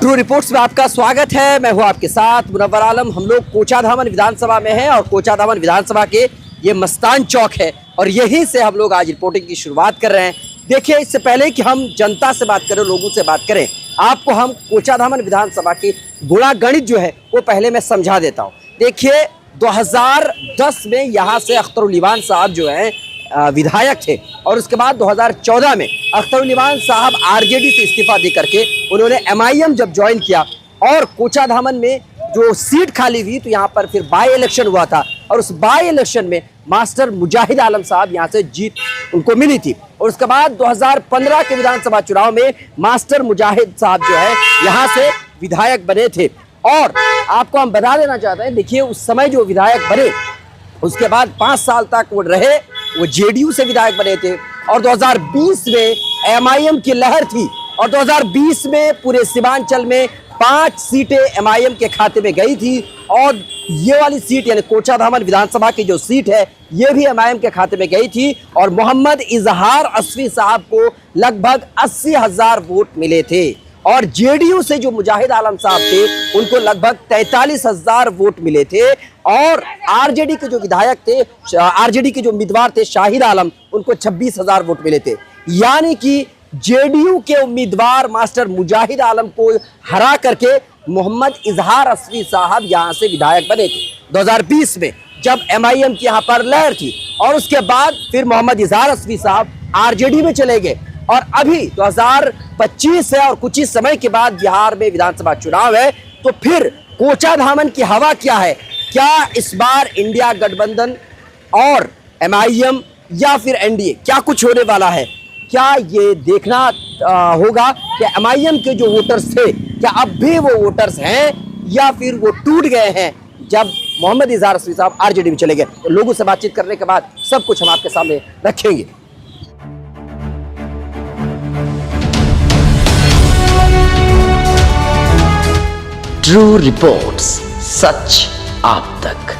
True reports में आपका स्वागत है। मैं हूं आपके साथ मुनव्वर आलम। हम लोग कोचाधामन विधानसभा में हैं और कोचाधामन विधानसभा के ये मस्तान चौक है और यहीं से हम लोग आज रिपोर्टिंग की शुरुआत कर रहे हैं। देखिए, इससे पहले कि हम जनता से बात करें, लोगों से बात करें, आपको हम कोचाधामन विधानसभा की गुणा गणित जो है वो पहले मैं समझा देता हूँ। देखिए, 2010 में यहाँ से अख्तरुल ईवान साहब जो हैं विधायक थे और उसके बाद 2014 में अख्तरुल ईवान साहब आरजेडी से इस्तीफा दे करके उन्होंने एमआईएम जब ज्वाइन किया और कोचाधामन में जो सीट खाली हुई तो यहाँ पर फिर बाई इलेक्शन हुआ था और उस बाई इलेक्शन में मास्टर मुजाहिद आलम साहब यहाँ से जीत उनको मिली थी और उसके बाद 2015 के विधानसभा चुनाव में मास्टर मुजाहिद साहब जो है यहाँ से विधायक बने थे। और आपको हम बता देना चाहते हैं, देखिए उस समय जो विधायक बने उसके बाद 5 साल तक वो रहे, वो जेडीयू से विधायक बने थे और 2020 में एमआईएम की लहर थी और 2020 में पूरे सीमांचल में 5 सीटें एमआईएम के खाते में गई थी और ये वाली सीट यानी कोचाधामन विधानसभा की जो सीट है ये भी एमआईएम के खाते में गई थी और मोहम्मद इजहार असफी साहब को लगभग 80,000 वोट मिले थे और जेडीयू से जो मुजाहिद आलम साहब थे उनको लगभग 43,000 वोट मिले थे और आरजेडी के जो विधायक थे, आरजेडी के जो उम्मीदवार थे शाहिद आलम, उनको 26,000 वोट मिले थे। यानी कि जेडीयू के उम्मीदवार मास्टर मुजाहिद आलम को हरा करके मोहम्मद इजहार असफी साहब यहाँ से विधायक बने थे 2020 में जब एमआईएम की यहाँ पर लहर थी और उसके बाद फिर मोहम्मद इजहार असफी साहब आरजेडी में चले गए और अभी 2025 है और कुछ ही समय के बाद बिहार में विधानसभा चुनाव है। तो फिर कोचाधामन की हवा क्या है? क्या इस बार इंडिया गठबंधन और एमआईएम या फिर एनडीए क्या कुछ होने वाला है? क्या ये देखना होगा कि एमआईएम के जो वोटर्स थे क्या अब भी वो वोटर्स हैं या फिर वो टूट गए हैं जब मोहम्मद इजहार असफी साहब आरजेडी में चले गए? तो लोगों से बातचीत करने के बाद सब कुछ हम आपके सामने रखेंगे। ट्रू रिपोर्ट्स, सच आप तक।